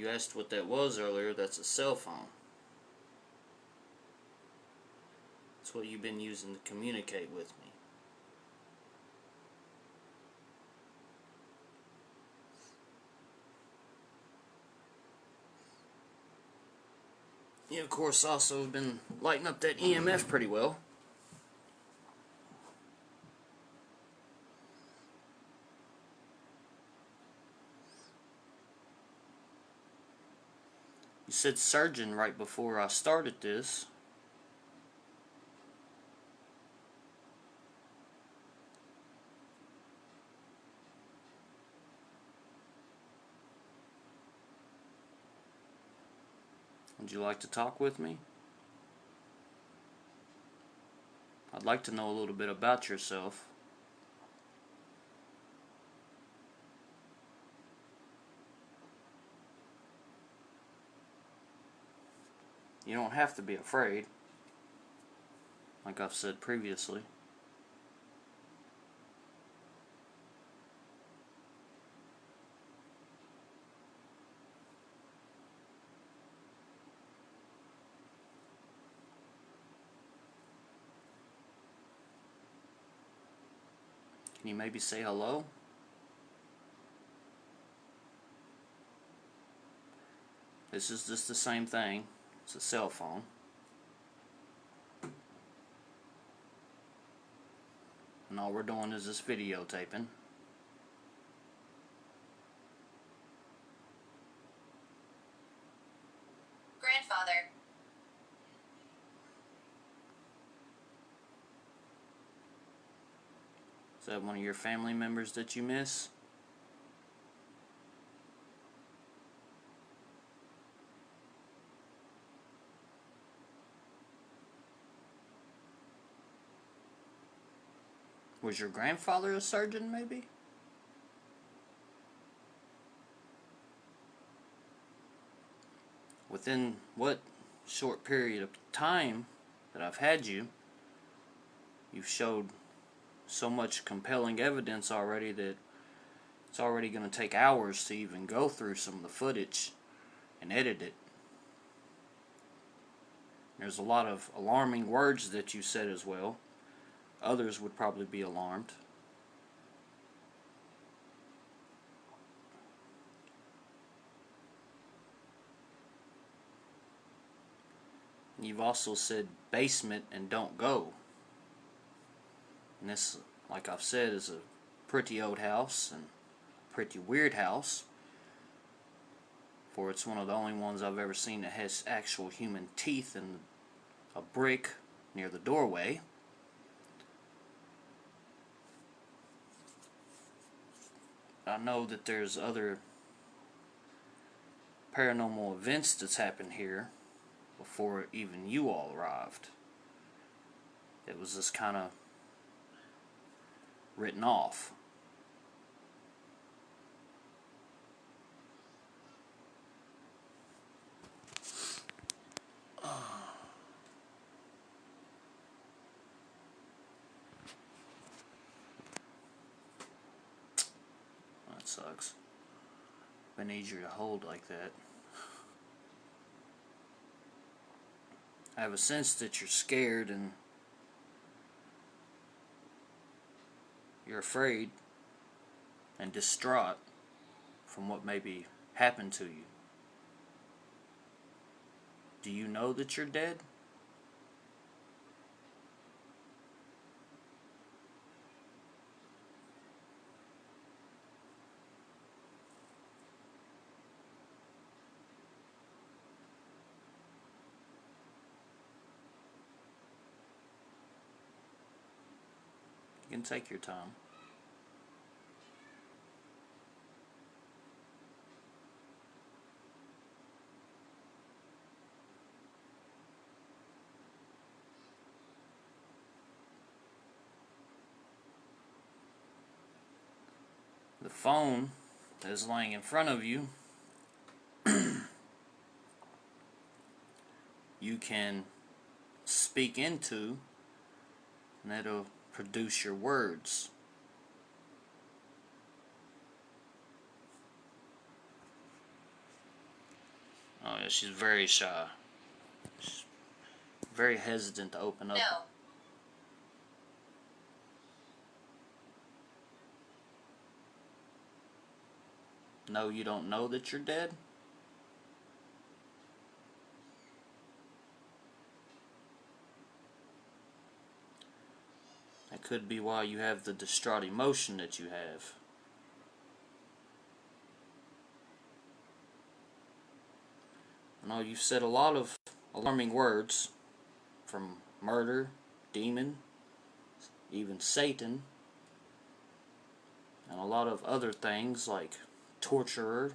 You asked what that was earlier. That's a cell phone. That's what you've been using to communicate with me. You, of course, also have been lighting up that EMF pretty well. You said surgeon right before I started this. Would you like to talk with me? I'd like to know a little bit about yourself. You don't have to be afraid, like I've said previously. Can you maybe say hello? This is just the same thing. It's a cell phone. And all we're doing is this videotaping. Grandfather. Is that one of your family members that you miss? Was your grandfather a surgeon, maybe? Within what short period of time that I've had you, you've showed so much compelling evidence already that it's already going to take hours to even go through some of the footage and edit it. There's a lot of alarming words that you said as well. Others would probably be alarmed. You've also said basement and don't go. And this, like I've said, is a pretty old house and a pretty weird house. For it's one of the only ones I've ever seen that has actual human teeth and a brick near the doorway. I know that there's other paranormal events that's happened here before even you all arrived. It was just kind of written off. That sucks. I need you to hold like that. I have a sense that you're scared and you're afraid and distraught from what maybe happened to you. Do you know that you're dead? You can take your time. The phone is laying in front of you. You can speak into, and it'll produce your words. Oh yeah, she's very shy. She's very hesitant to open up. No, you don't know that you're dead? That could be why you have the distraught emotion that you have. I know you've said a lot of alarming words, from murder, demon, even Satan, and a lot of other things like torturer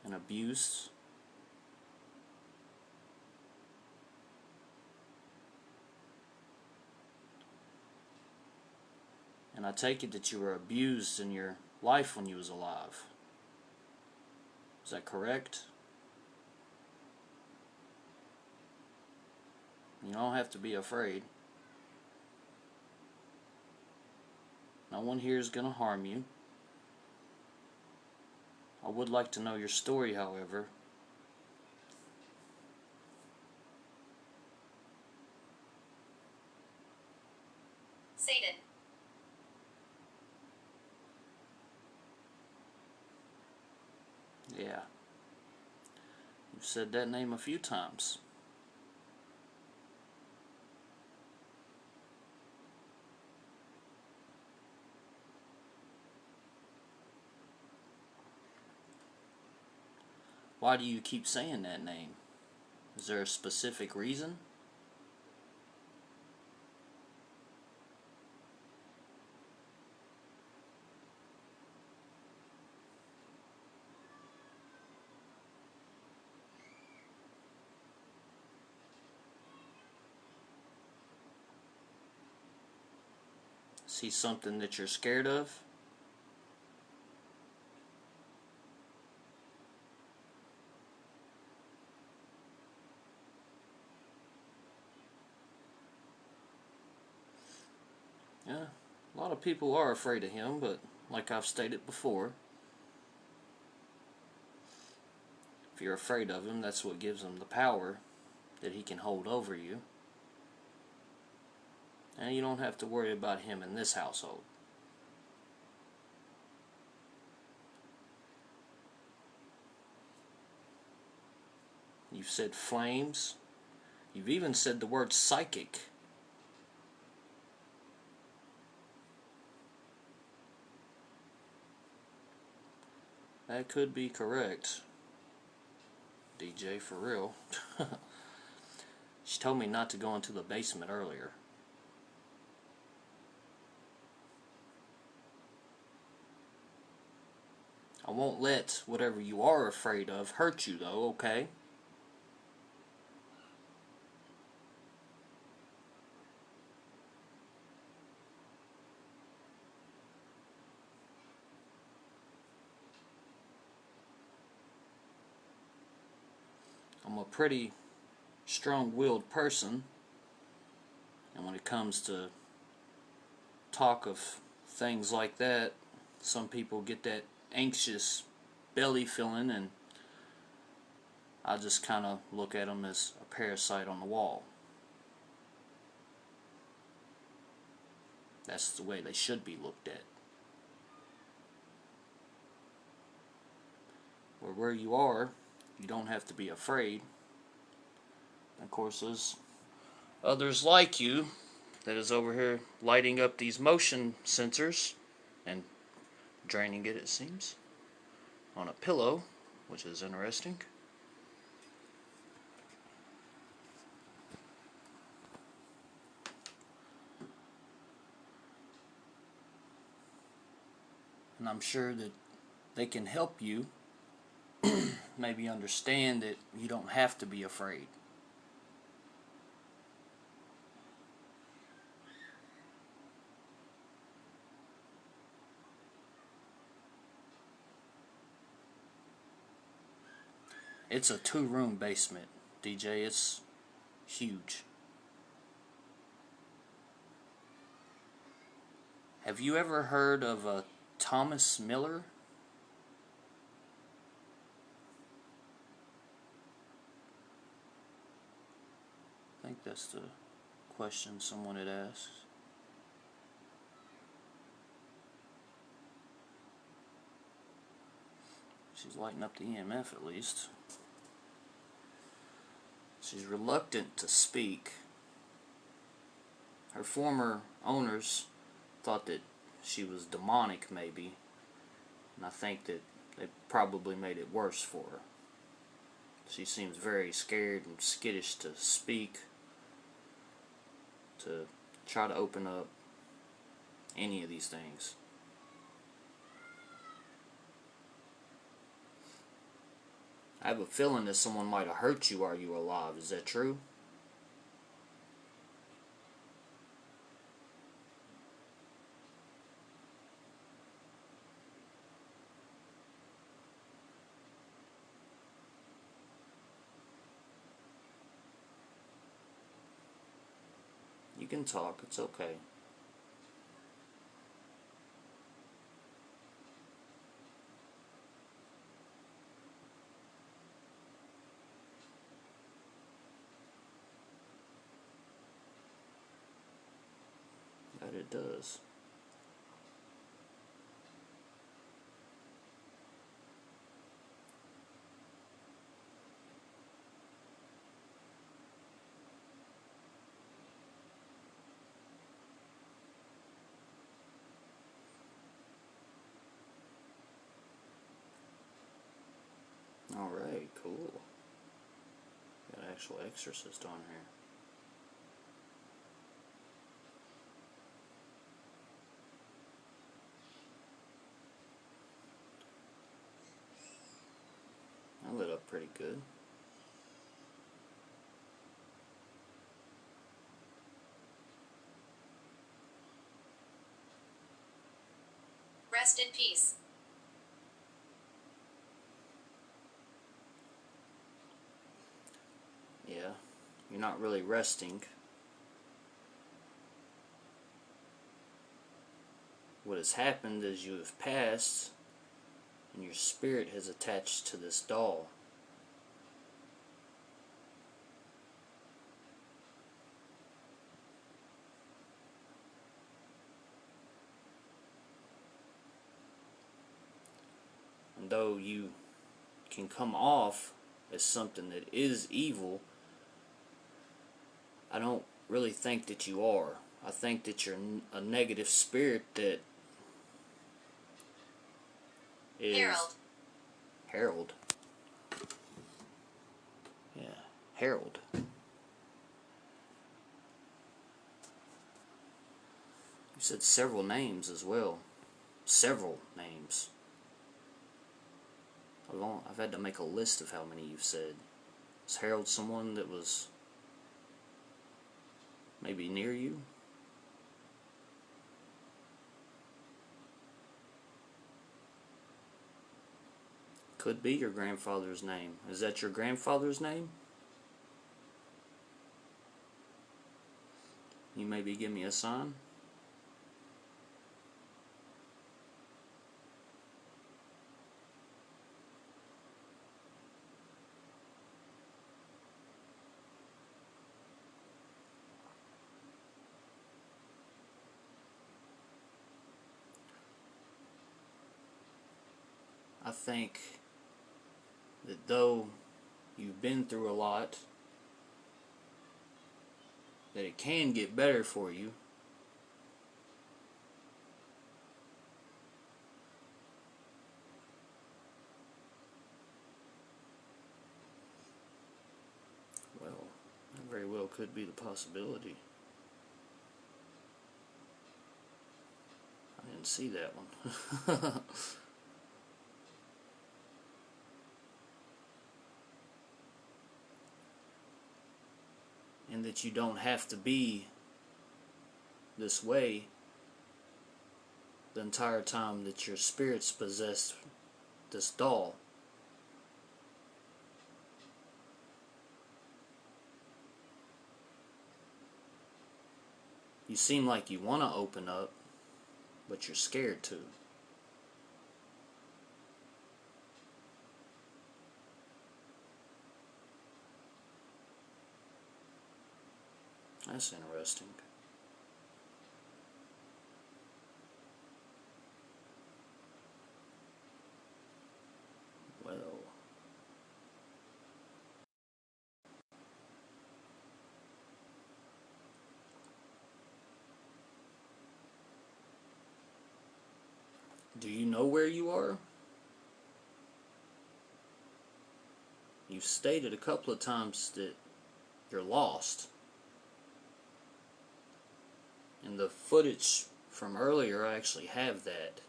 and abuse. And I take it that you were abused in your life when you was alive. Is that correct? You don't have to be afraid. No one here is going to harm you. I would like to know your story, however. Satan. Yeah. You've said that name a few times. Why do you keep saying that name? Is there a specific reason? Is he something that you're scared of? Yeah, a lot of people are afraid of him, but like I've stated before, if you're afraid of him, that's what gives him the power that he can hold over you. And you don't have to worry about him in this household. You've said flames. You've even said the word psychic. That could be correct. DJ, for real. She told me not to go into the basement earlier. I won't let whatever you are afraid of hurt you, though, okay? I'm a pretty strong-willed person, and when it comes to talk of things like that, some people get that anxious belly feeling, and I just kind of look at them as a parasite on the wall. That's the way they should be looked at. Where you are, you don't have to be afraid. Of course, there's others like you that is over here lighting up these motion sensors and draining it seems, on a pillow, which is interesting. And I'm sure that they can help you maybe understand that you don't have to be afraid. It's a 2-room basement, DJ. It's huge. Have you ever heard of Thomas Miller? that's the question someone had asked. She's lighting up the EMF at least. She's reluctant to speak. Her former owners thought that she was demonic, maybe, and I think that they probably made it worse for her. She seems very scared and skittish to speak, to try to open up any of these things. I have a feeling that someone might have hurt you while you were alive. Is that true? You can talk, it's okay. But it does. Alright, cool. Got an actual exorcist on here. I lit up pretty good. Rest in peace. Yeah, you're not really resting. What has happened is you have passed, and your spirit has attached to this doll. And though you can come off as something that is evil, I don't really think that you are. I think that you're a negative spirit that is... Harold. Yeah, Harold. You said several names as well. Several names. I've had to make a list of how many you've said. Is Harold someone that was maybe near you? Could be your grandfather's name. Is that your grandfather's name? You maybe give me a sign? I think that though you've been through a lot, that it can get better for you. Well, that very well could be the possibility. I didn't see that one. And that you don't have to be this way the entire time that your spirits possess this doll. You seem like you want to open up, but you're scared to. That's interesting. Well, do you know where you are? You've stated a couple of times that you're lost. And the footage from earlier, I actually have that.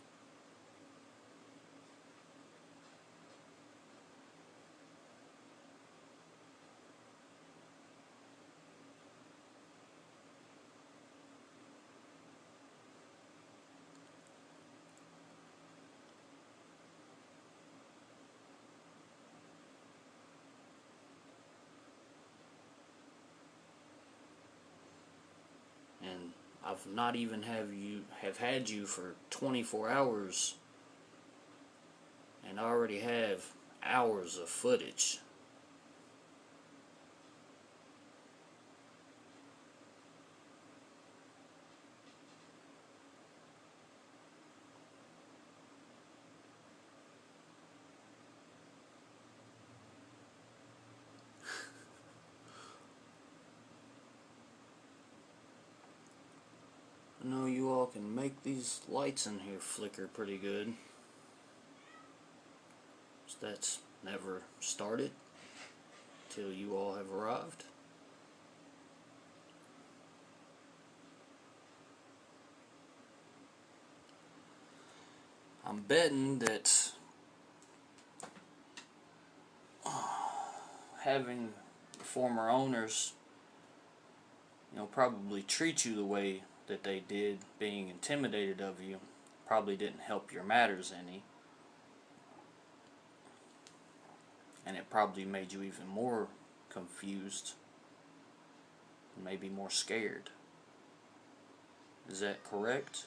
And I've not even have had you for 24 hours, and I already have hours of footage. I know you all can make these lights in here flicker pretty good. So that's never started till you all have arrived. I'm betting that having former owners, probably treat you the way that they did, being intimidated of you, probably didn't help your matters any. And it probably made you even more confused, maybe more scared. Is that correct?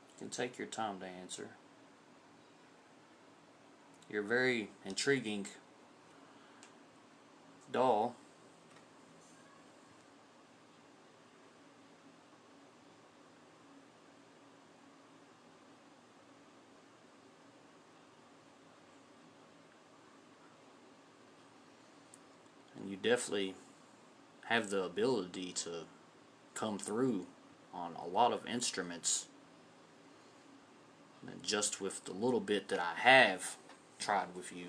You can take your time to answer. You're a very intriguing doll. And you definitely have the ability to come through on a lot of instruments. And just with the little bit that I have tried with you,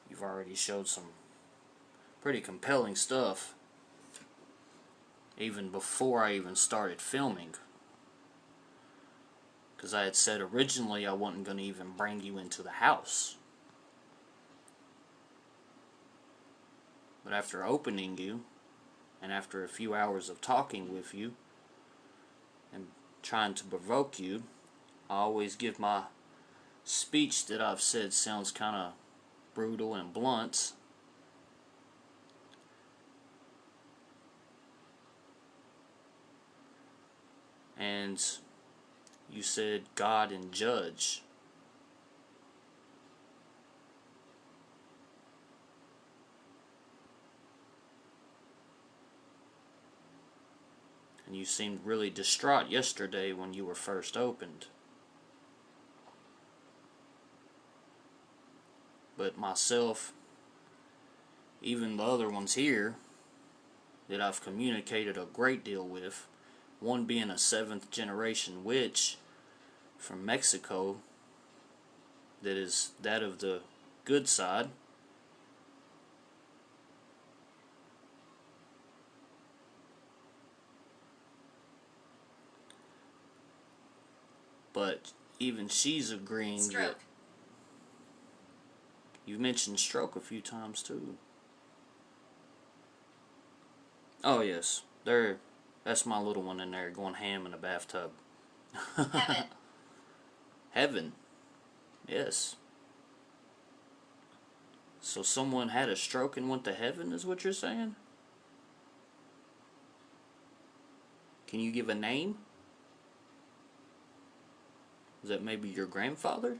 you've already showed some pretty compelling stuff, even before I even started filming. Because I had said originally I wasn't going to even bring you into the house. But after opening you, and after a few hours of talking with you, and trying to provoke you, I always give my speech that I've said sounds kind of brutal and blunt. And you said God and judge. And you seemed really distraught yesterday when you were first opened. But myself, even the other ones here that I've communicated a great deal with, one being a 7th generation witch from Mexico that is that of the good side, but even she's agreeing Stroke. that you've mentioned stroke a few times too. Oh yes, that's my little one in there going ham in a bathtub. Heaven. Heaven. Yes. So someone had a stroke and went to heaven, is what you're saying? Can you give a name? Is that maybe your grandfather?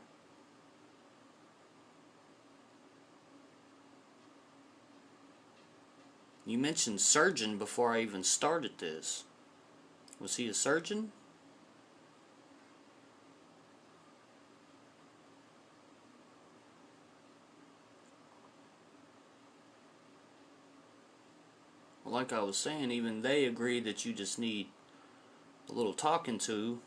You mentioned surgeon before I even started this. Was he a surgeon? Well, like I was saying, even they agree that you just need a little talking to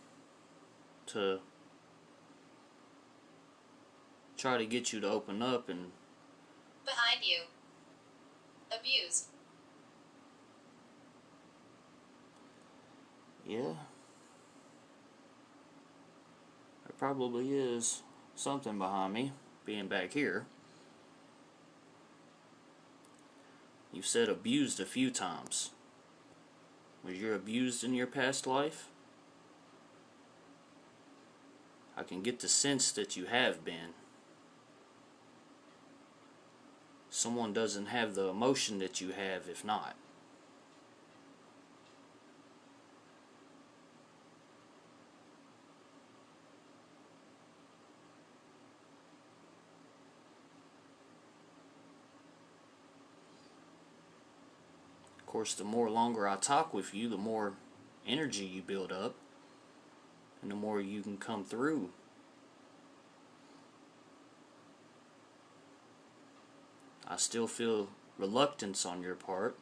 try to get you to open up. And Behind you. Abused. yeah, there probably is something behind me being back here. You've said abused a few times. Was you abused in your past life? I can get the sense that you have been. Someone doesn't have the emotion that you have if not. Of course, the more longer I talk with you, the more energy you build up, and the more you can come through. I still feel reluctance on your part.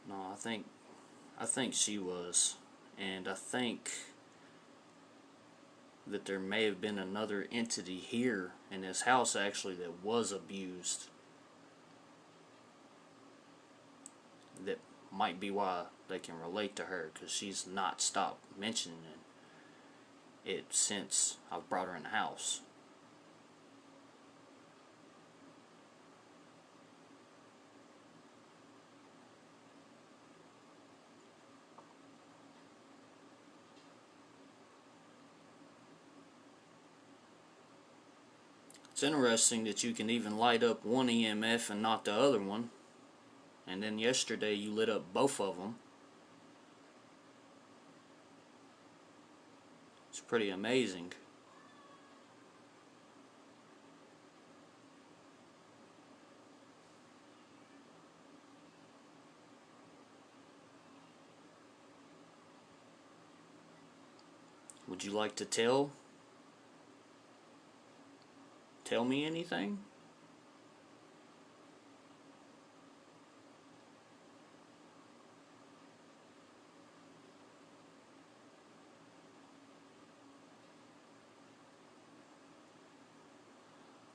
No, I think she was, and I think that there may have been another entity here in this house actually that was abused. That might be why they can relate to her, because she's not stopped mentioning it since I've brought her in the house. It's interesting that you can even light up one EMF and not the other one. And then yesterday you lit up both of them. It's pretty amazing. Would you like to tell me anything?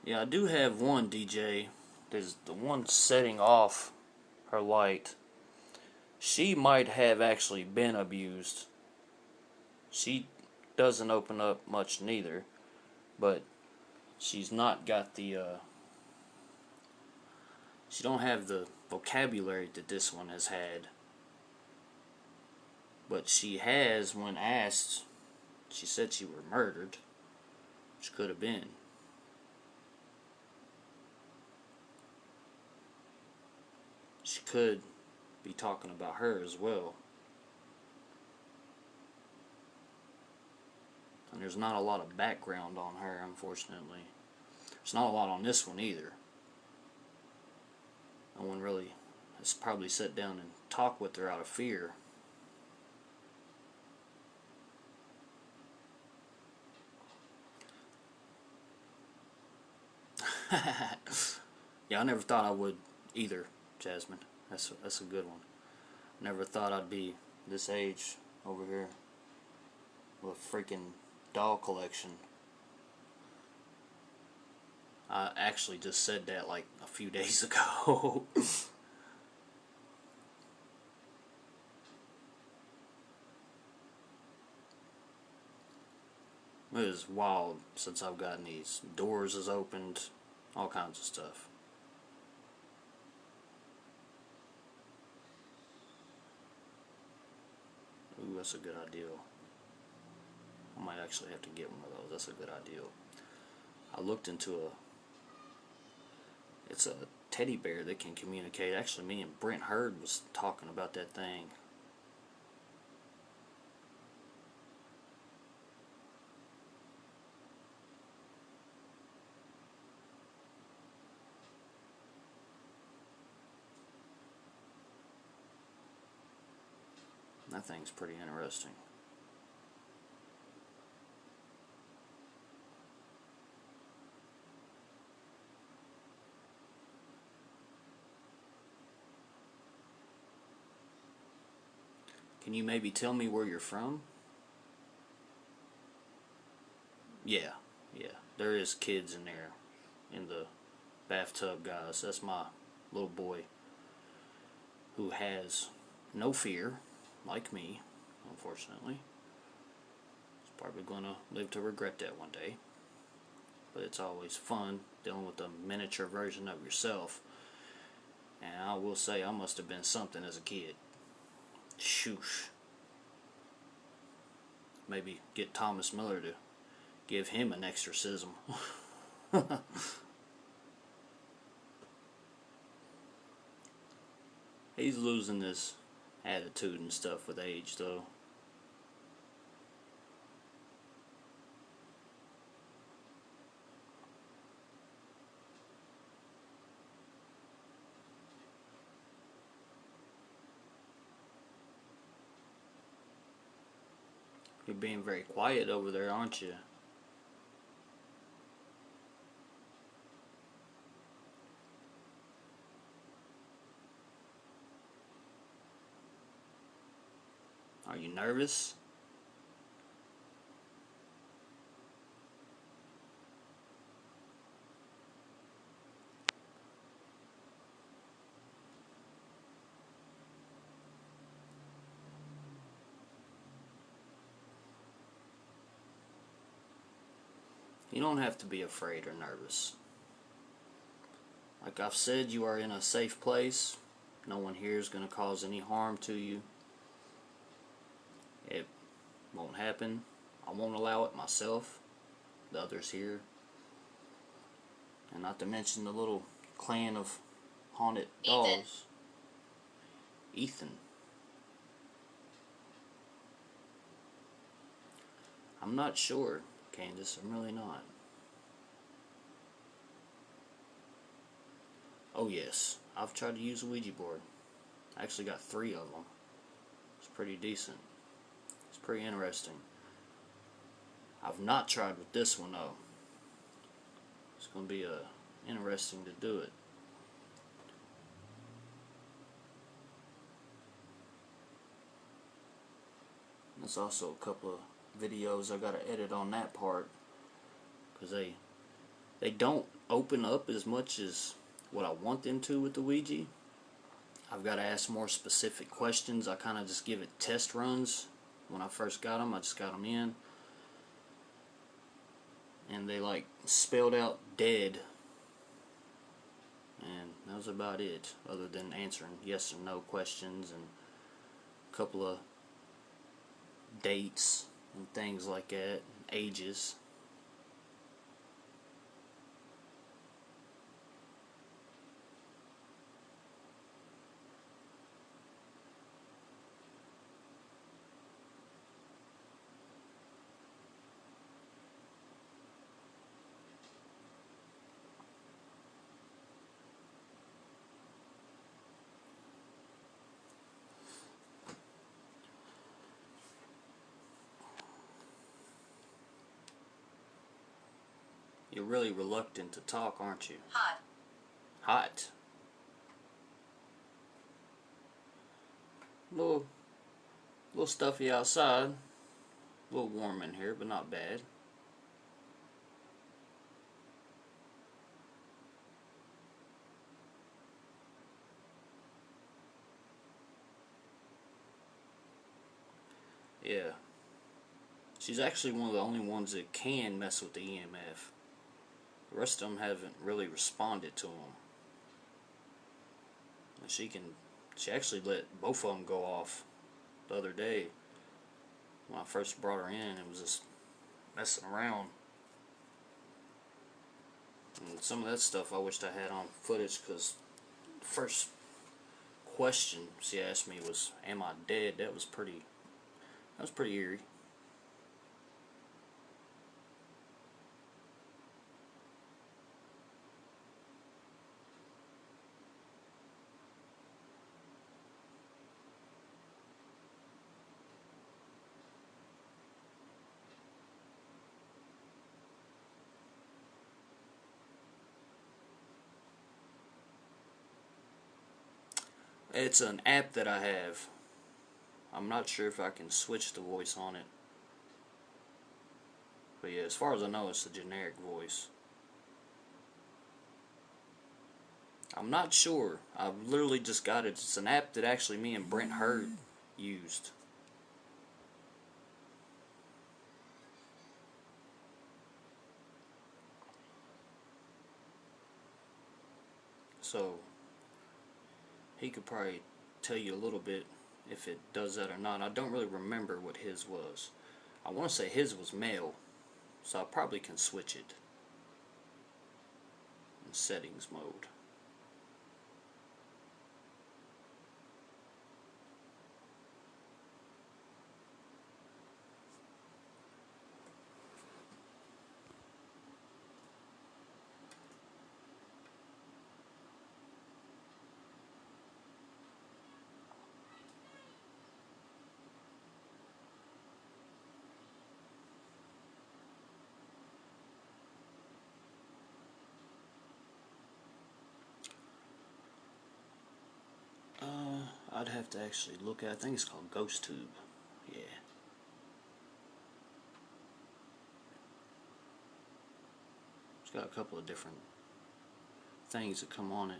Yeah, I do have one, DJ. There's the one setting off her light. She might have actually been abused. She doesn't open up much neither, but she's not got the she don't have the vocabulary that this one has had. But she has, when asked, she said she were murdered, which could have been. She could be talking about her as well. And there's not a lot of background on her, unfortunately. There's not a lot on this one either. No one really has probably sat down and talked with her out of fear. Yeah, I never thought I would either, Jasmine. That's a good one. Never thought I'd be this age over here with a freaking doll collection. I actually just said that like a few days ago. It is wild since I've gotten these. Doors has opened, all kinds of stuff. Ooh, that's a good idea. I might actually have to get one of those. That's a good idea. I looked into it's a teddy bear that can communicate. Actually, me and Brent Hurd was talking about that thing. That thing's pretty interesting. Can you maybe tell me where you're from? Yeah, yeah. There is kids in there, in the bathtub, guys. That's my little boy who has no fear, like me, unfortunately. He's probably gonna live to regret that one day. But it's always fun dealing with a miniature version of yourself. And I will say I must have been something as a kid. Shoosh. Maybe get Thomas Miller to give him an exorcism. He's losing his attitude and stuff with age, though. You're being very quiet over there, aren't you? Are you nervous? You don't have to be afraid or nervous. Like I've said, you are in a safe place. No one here is going to cause any harm to you. It won't happen. I won't allow it myself. The others here. And not to mention the little clan of haunted dolls. Ethan. I'm not sure, Candace. I'm really not. Oh yes, I've tried to use a Ouija board. I actually got 3 of them. It's pretty decent. It's pretty interesting. I've not tried with this one though. It's going to be interesting to do it. There's also a couple of videos I got to edit on that part, because they don't open up as much as what I want them to with the Ouija. I've got to ask more specific questions. I kind of just give it test runs. When I first got them, I just got them in, and they like spelled out dead, and that was about it, other than answering yes or no questions and a couple of dates and things like that, ages. You're really reluctant to talk, aren't you? Hot. Hot. Little stuffy outside. A little warm in here, but not bad. Yeah. She's actually one of the only ones that can mess with the EMF. The rest of them haven't really responded to them. And she actually let both of them go off the other day. When I first brought her in, it was just messing around. And some of that stuff I wished I had on footage, because the first question she asked me was, "Am I dead?" That was pretty eerie. It's an app that I have. I'm not sure if I can switch the voice on it. But yeah, as far as I know, it's a generic voice. I'm not sure. I've literally just got it. It's an app that actually me and Brent Hurd used. So he could probably tell you a little bit if it does that or not. I don't really remember what his was. I want to say his was male, so I probably can switch it in settings mode. I'd have to actually look at it. I think it's called GhostTube. Yeah. It's got a couple of different things that come on it.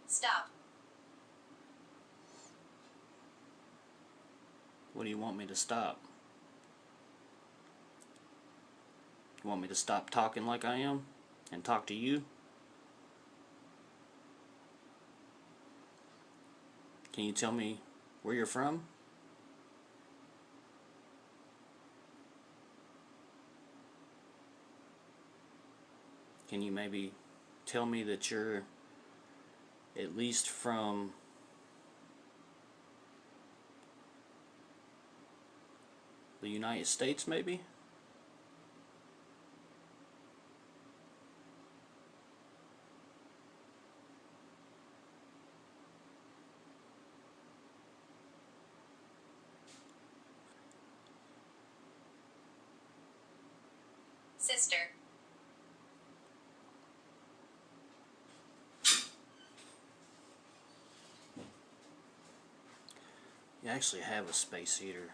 Stop. What do you want me to stop? You want me to stop talking like I am and talk to you? Can you tell me where you're from? Can you maybe tell me that you're at least from the United States, maybe? Sister. You actually have a space heater.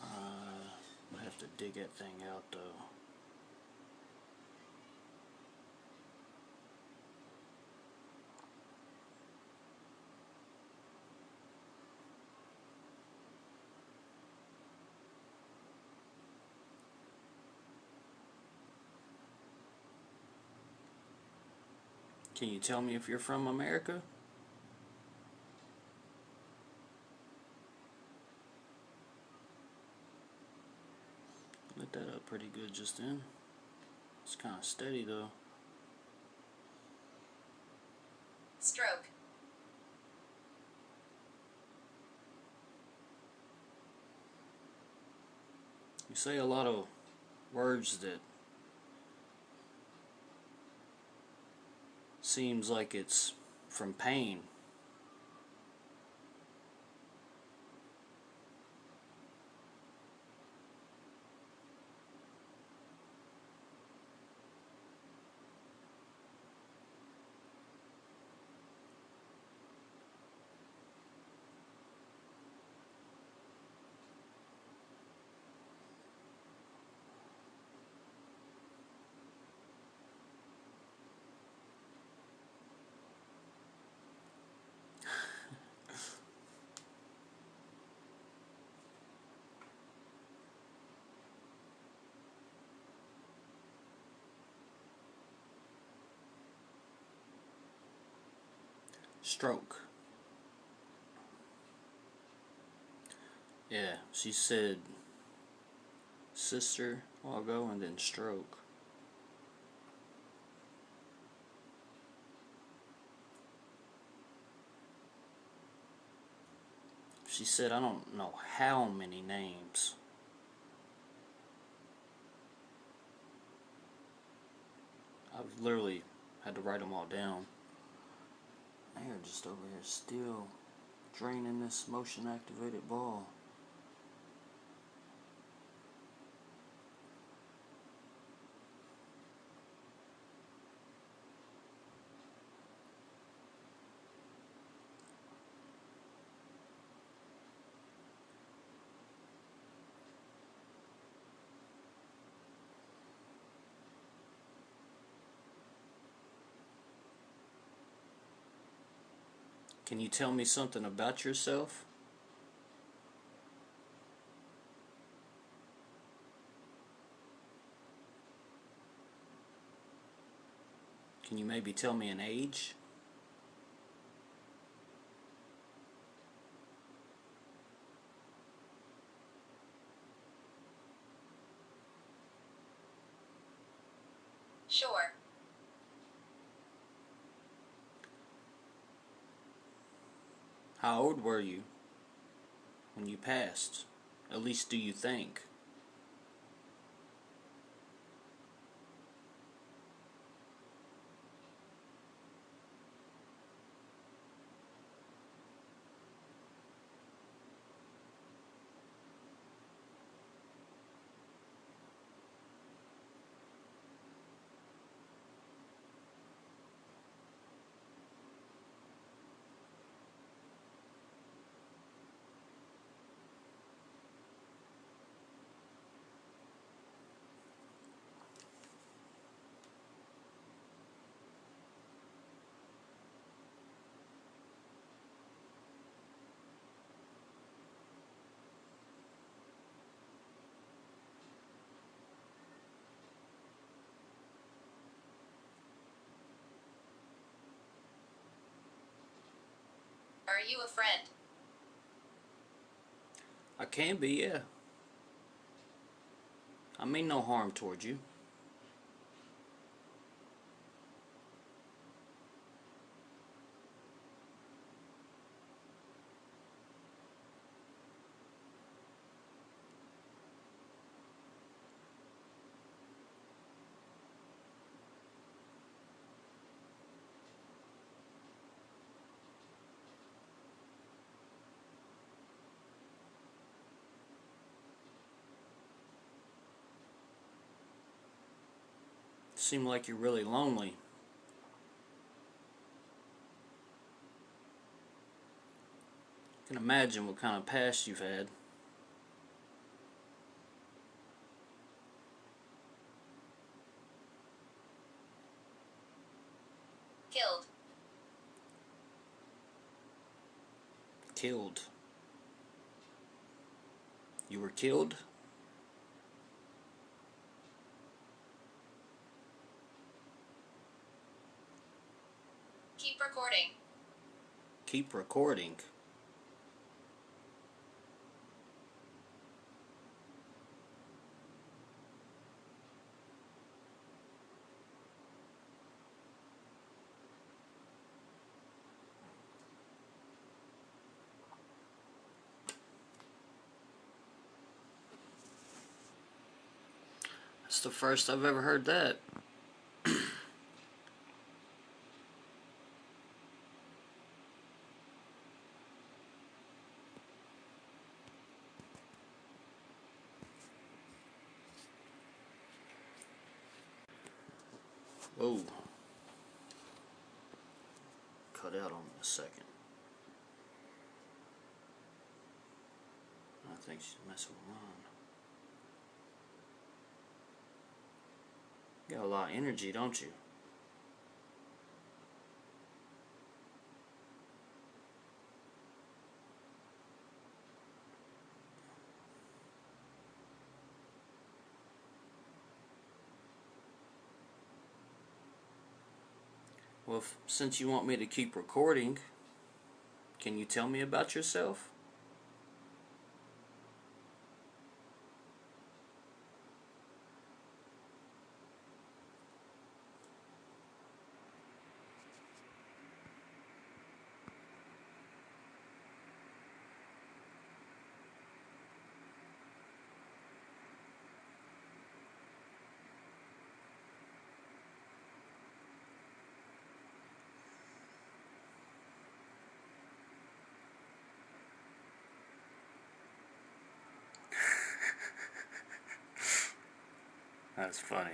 I have to dig that thing out though. Can you tell me if you're from America? Lit that up pretty good just then. It's kind of steady though. Stroke. You say a lot of words that seems like it's from pain. Stroke. Yeah, she said sister a while ago and then stroke. She said I don't know how many names. I've literally had to write them all down. They're just over here still draining this motion activated ball. Can you tell me something about yourself? Can you maybe tell me an age? Sure. How old were you when you passed? At least do you think? Are you a friend? I can be, yeah. I mean no harm towards you. Seem like you're really lonely. I can imagine what kind of past you've had. Killed. Killed. You were killed? Keep recording. Keep recording. That's the first I've ever heard that. Whoa. Cut out on me a second. I think she's messing with mine. You got a lot of energy, don't you? Well, since you want me to keep recording, can you tell me about yourself? That's funny.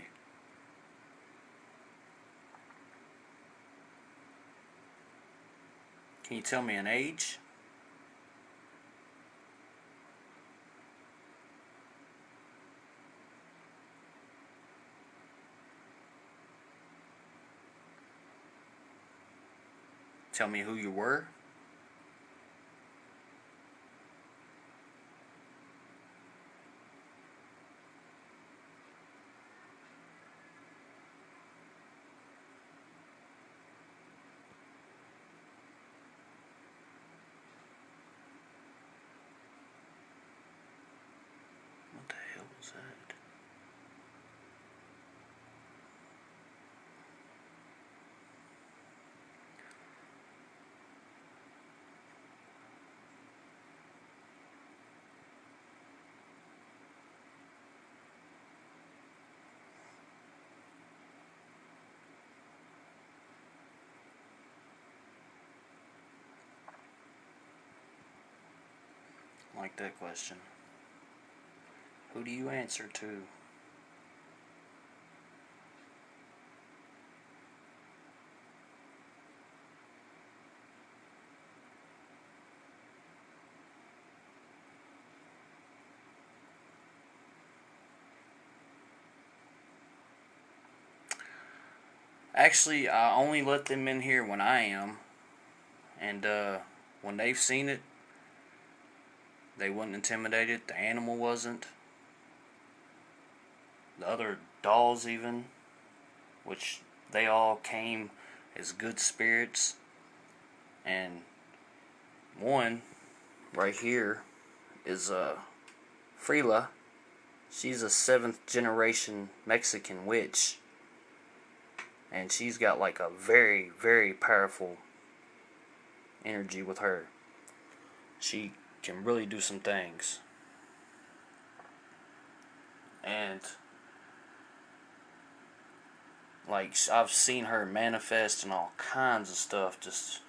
Can you tell me an age? Tell me who you were? What the hell was that? Like that question. Who do you answer to? Actually, I only let them in here when I am. And when they've seen it, they wasn't intimidated. The animal wasn't. The other dolls even, which they all came as good spirits. And one right here is Frila. She's a 7th generation Mexican witch. And she's got like a very, very powerful energy with her. She can really do some things. And like I've seen her manifest and all kinds of stuff. Just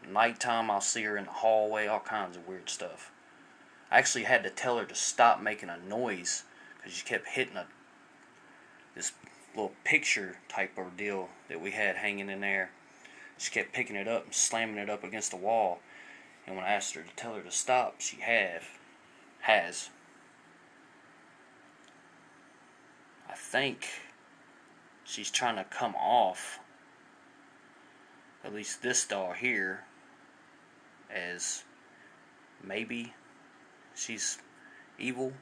nighttime I'll see her in the hallway, all kinds of weird stuff. I actually had to tell her to stop making a noise because she kept hitting this little picture type ordeal that we had hanging in there. She kept picking it up and slamming it up against the wall. And when I asked her to tell her to stop, she has. I think she's trying to come off, at least this doll here, as maybe she's evil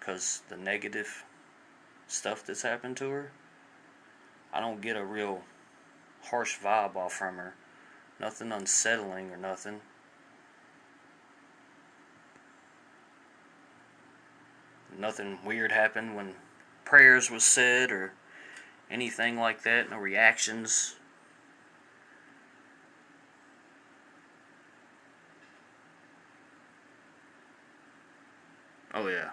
because the negative stuff that's happened to her. I don't get a real harsh vibe off from her. Nothing unsettling or nothing. Nothing weird happened when prayers was said or anything like that. No reactions. Oh yeah.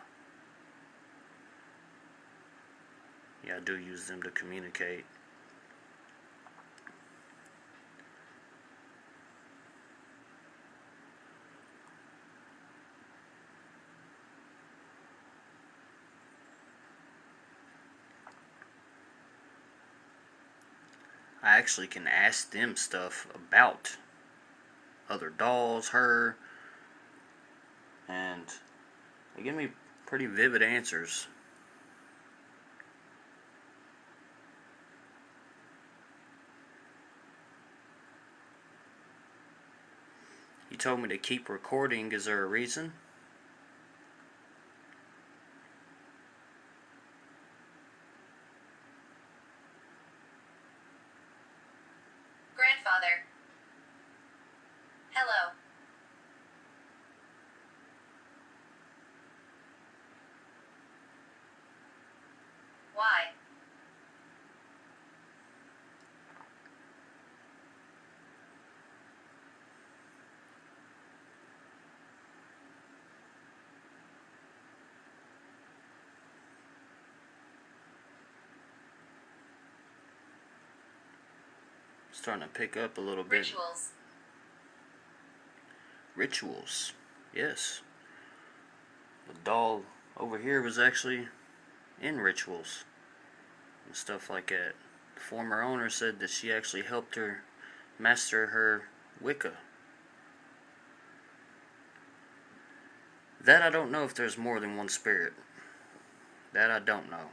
Yeah, I do use them to communicate. I actually can ask them stuff about other dolls, her, and they give me pretty vivid answers. You told me to keep recording. Is there a reason? Grandfather. Hello. Why? Starting to pick up a little bit. Rituals. Rituals. Yes. The doll over here was actually in rituals. and stuff like that. The former owner said that she actually helped her master her Wicca. That I don't know if there's more than one spirit. That I don't know.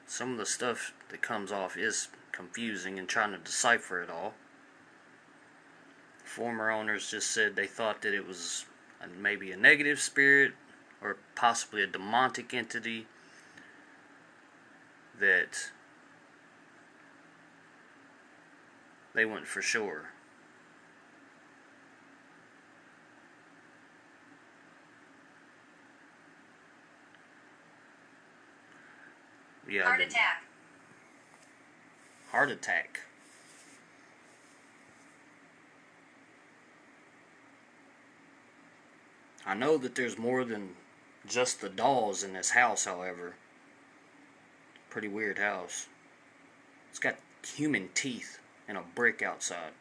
Some of the stuff that comes off is confusing and trying to decipher it all. Former owners just said they thought that it was maybe a negative spirit or possibly a demonic entity that they went for sure. Yeah, Heart attack. Heart attack. I know that there's more than just the dolls in this house, however. Pretty weird house. It's got human teeth and a brick outside.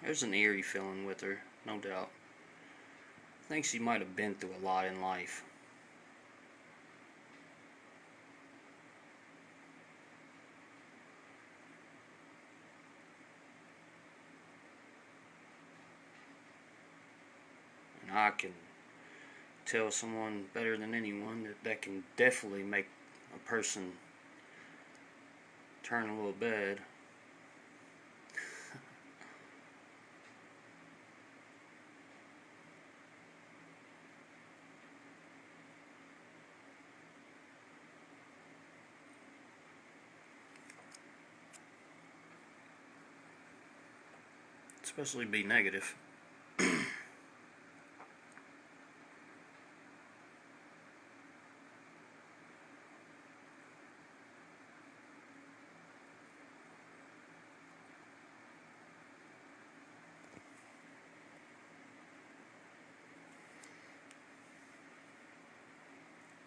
There's an eerie feeling with her, no doubt. I think she might have been through a lot in life. And I can tell someone better than anyone that can definitely make a person turn a little bad. Especially be negative. I'm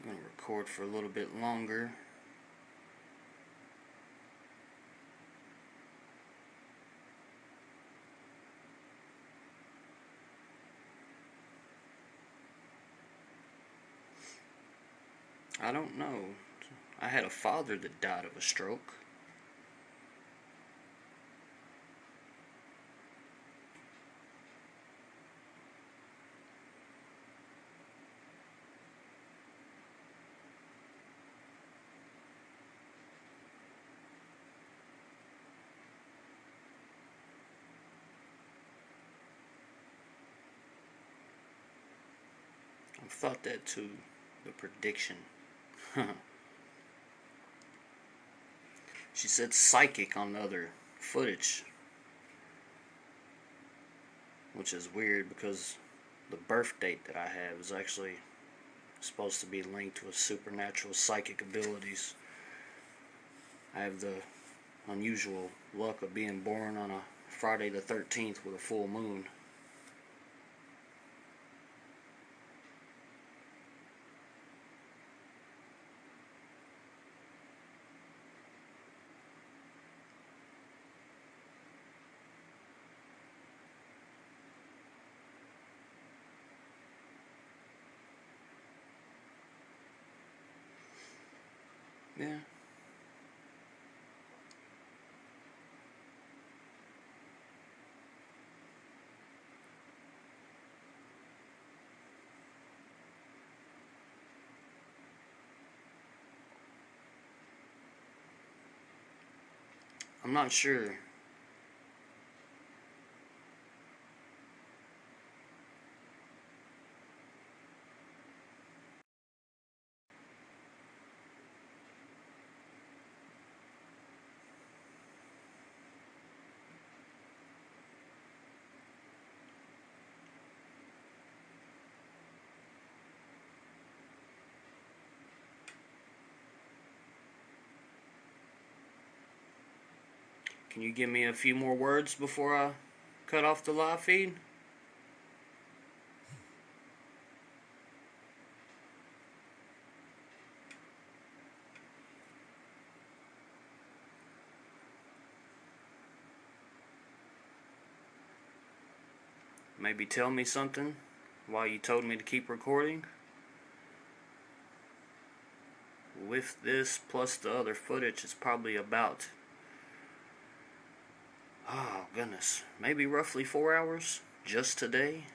going to record for a little bit longer. I don't know. I had a father that died of a stroke. I've thought that too. The prediction. She said psychic on the other footage, which is weird because the birth date that I have is actually supposed to be linked with supernatural psychic abilities. I have the unusual luck of being born on a Friday the 13th with a full moon. Yeah. I'm not sure. Can you give me a few more words before I cut off the live feed? Maybe tell me something while you told me to keep recording. With this plus the other footage, it's probably about, oh goodness, maybe roughly 4 hours just today,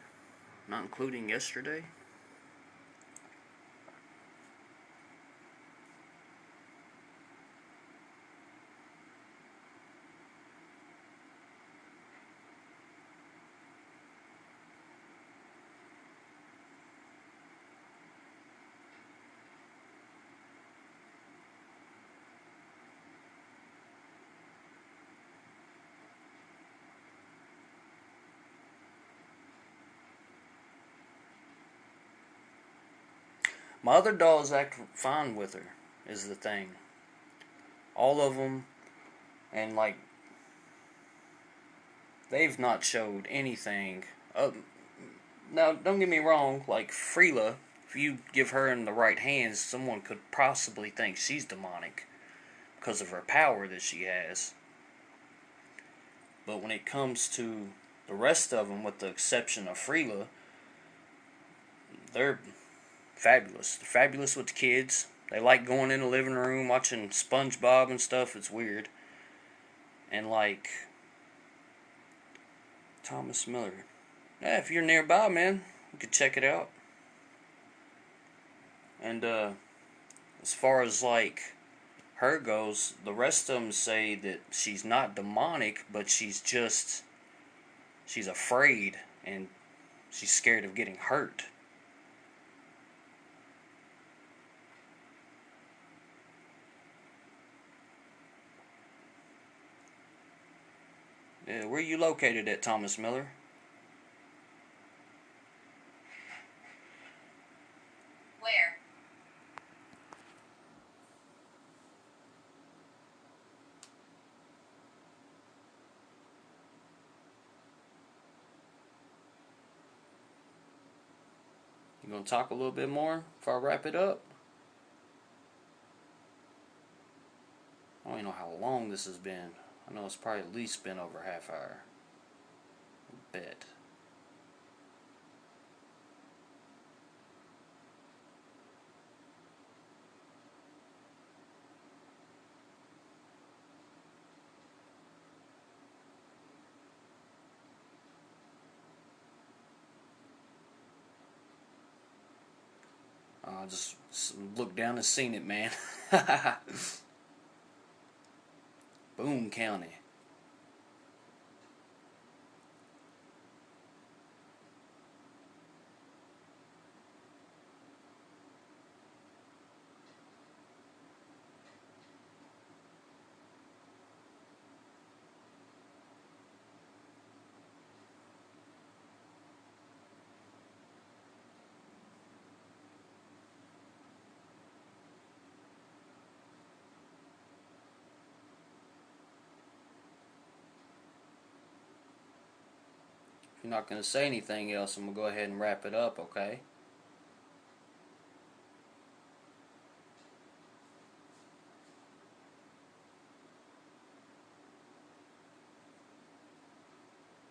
not including yesterday. My other dogs act fine with her, is the thing. All of them, and like, they've not showed anything. Now, don't get me wrong, like Freela, if you give her in the right hands, someone could possibly think she's demonic because of her power that she has. But when it comes to the rest of them, with the exception of Freela, they're fabulous. They're fabulous with the kids. They like going in the living room, watching SpongeBob and stuff. It's weird. And like Thomas Miller. Yeah, if you're nearby, man, you could check it out. And as far as like her goes, the rest of them say that she's not demonic, but she's afraid and she's scared of getting hurt. Yeah, where are you located at, Thomas Miller? Where? You gonna talk a little bit more before I wrap it up? I don't even know how long this has been. I know it's probably at least been over half hour. I bet. I just looked down and seen it, man. Boone County. If you're not going to say anything else, I'm going to go ahead and wrap it up, okay?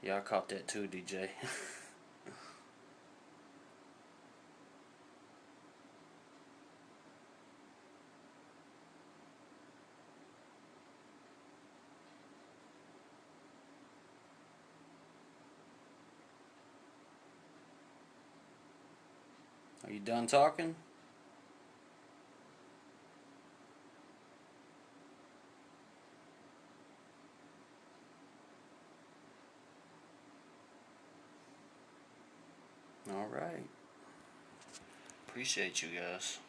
Yeah, I caught that too, DJ. Are you done talking? Alright. Appreciate you guys.